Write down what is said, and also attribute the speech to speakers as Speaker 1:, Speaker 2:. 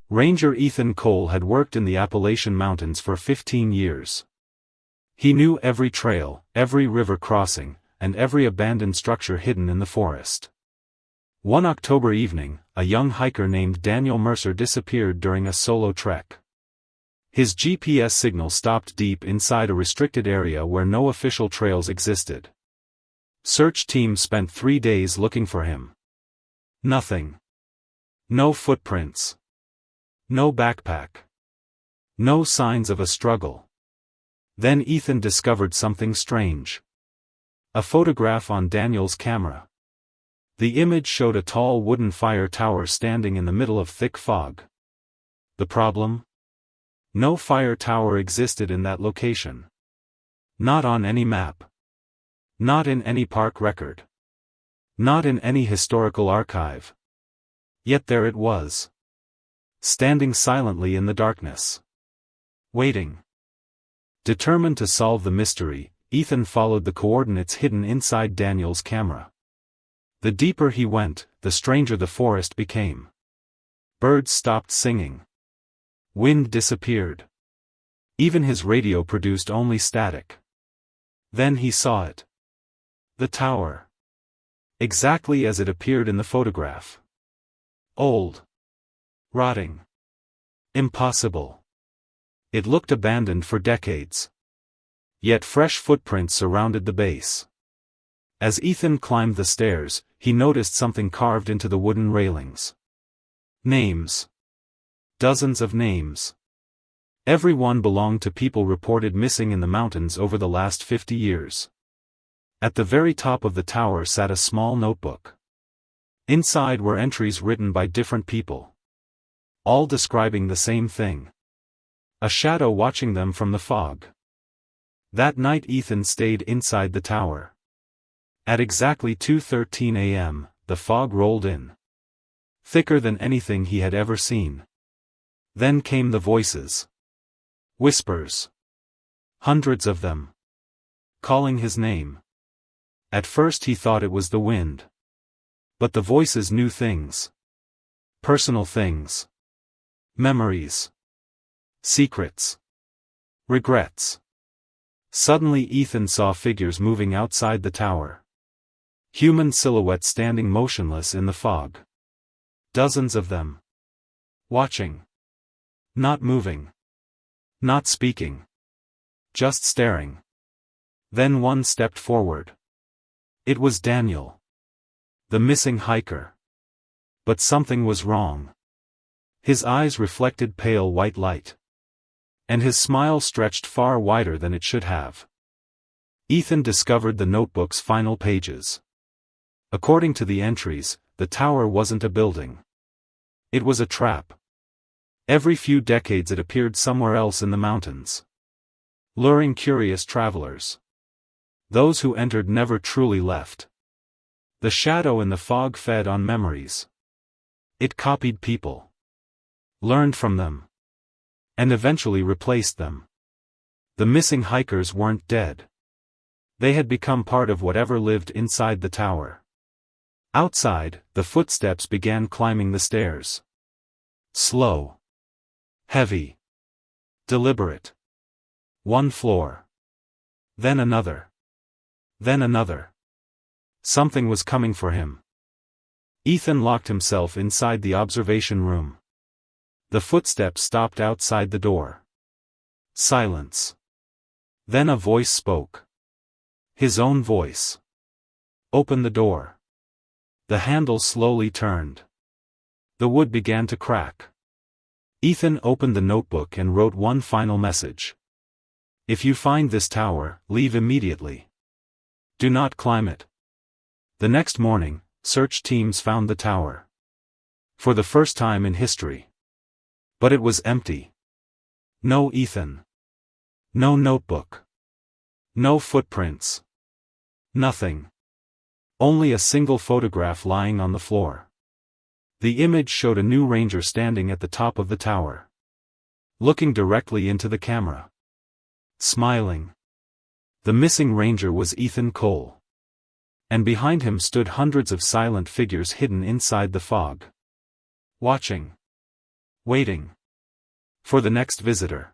Speaker 1: Ranger Ethan Cole had worked in the Appalachian Mountains for 15 years. He knew every trail, every river crossing, and every abandoned structure hidden in the forest. One October evening, a young hiker named Daniel Mercer disappeared during a solo trek. His GPS signal stopped deep inside a restricted area where no official trails existed. Search teams spent 3 days looking for him. Nothing. No footprints. No backpack. No signs of a struggle. Then Ethan discovered something strange. A photograph on Daniel's camera. The image showed a tall wooden fire tower standing in the middle of thick fog. The problem? No fire tower existed in that location. Not on any map. Not in any park record. Not in any historical archive. Yet there it was. Standing silently in the darkness. Waiting. Determined to solve the mystery, Ethan followed the coordinates hidden inside Daniel's camera. The deeper he went, the stranger the forest became. Birds stopped singing. Wind disappeared. Even his radio produced only static. Then he saw it. The tower. Exactly as it appeared in the photograph. Old. Rotting. Impossible. It looked abandoned for decades. Yet fresh footprints surrounded the base. As Ethan climbed the stairs, he noticed something carved into the wooden railings. Names. Dozens of names. Every one belonged to people reported missing in the mountains over the last 50 years. At the very top of the tower sat a small notebook. Inside were entries written by different people. All describing the same thing. A shadow watching them from the fog. That night Ethan stayed inside the tower. At exactly 2:13 a.m., the fog rolled in. Thicker than anything he had ever seen. Then came the voices. Whispers. Hundreds of them. Calling his name. At first he thought it was the wind. But the voices knew things. Personal things. Memories. Secrets. Regrets. Suddenly Ethan saw figures moving outside the tower. Human silhouettes standing motionless in the fog. Dozens of them. Watching. Not moving. Not speaking. Just staring. Then one stepped forward. It was Daniel. The missing hiker. But something was wrong. His eyes reflected pale white light. And his smile stretched far wider than it should have. Ethan discovered the notebook's final pages. According to the entries, the tower wasn't a building. It was a trap. Every few decades it appeared somewhere else in the mountains. Luring curious travelers. Those who entered never truly left. The shadow in the fog fed on memories. It copied people. Learned from them. And eventually replaced them. The missing hikers weren't dead. They had become part of whatever lived inside the tower. Outside, the footsteps began climbing the stairs. Slow. Heavy. Deliberate. One floor. Then another. Then another. Something was coming for him. Ethan locked himself inside the observation room. The footsteps stopped outside the door. Silence. Then a voice spoke. His own voice. Open the door. The handle slowly turned. The wood began to crack. Ethan opened the notebook and wrote one final message. If you find this tower, leave immediately. Do not climb it. The next morning, search teams found the tower. For the first time in history. But it was empty. No Ethan. No notebook. No footprints. Nothing. Only a single photograph lying on the floor. The image showed a new ranger standing at the top of the tower. Looking directly into the camera. Smiling. The missing ranger was Ethan Cole. And behind him stood hundreds of silent figures hidden inside the fog. Watching. waiting for the next visitor.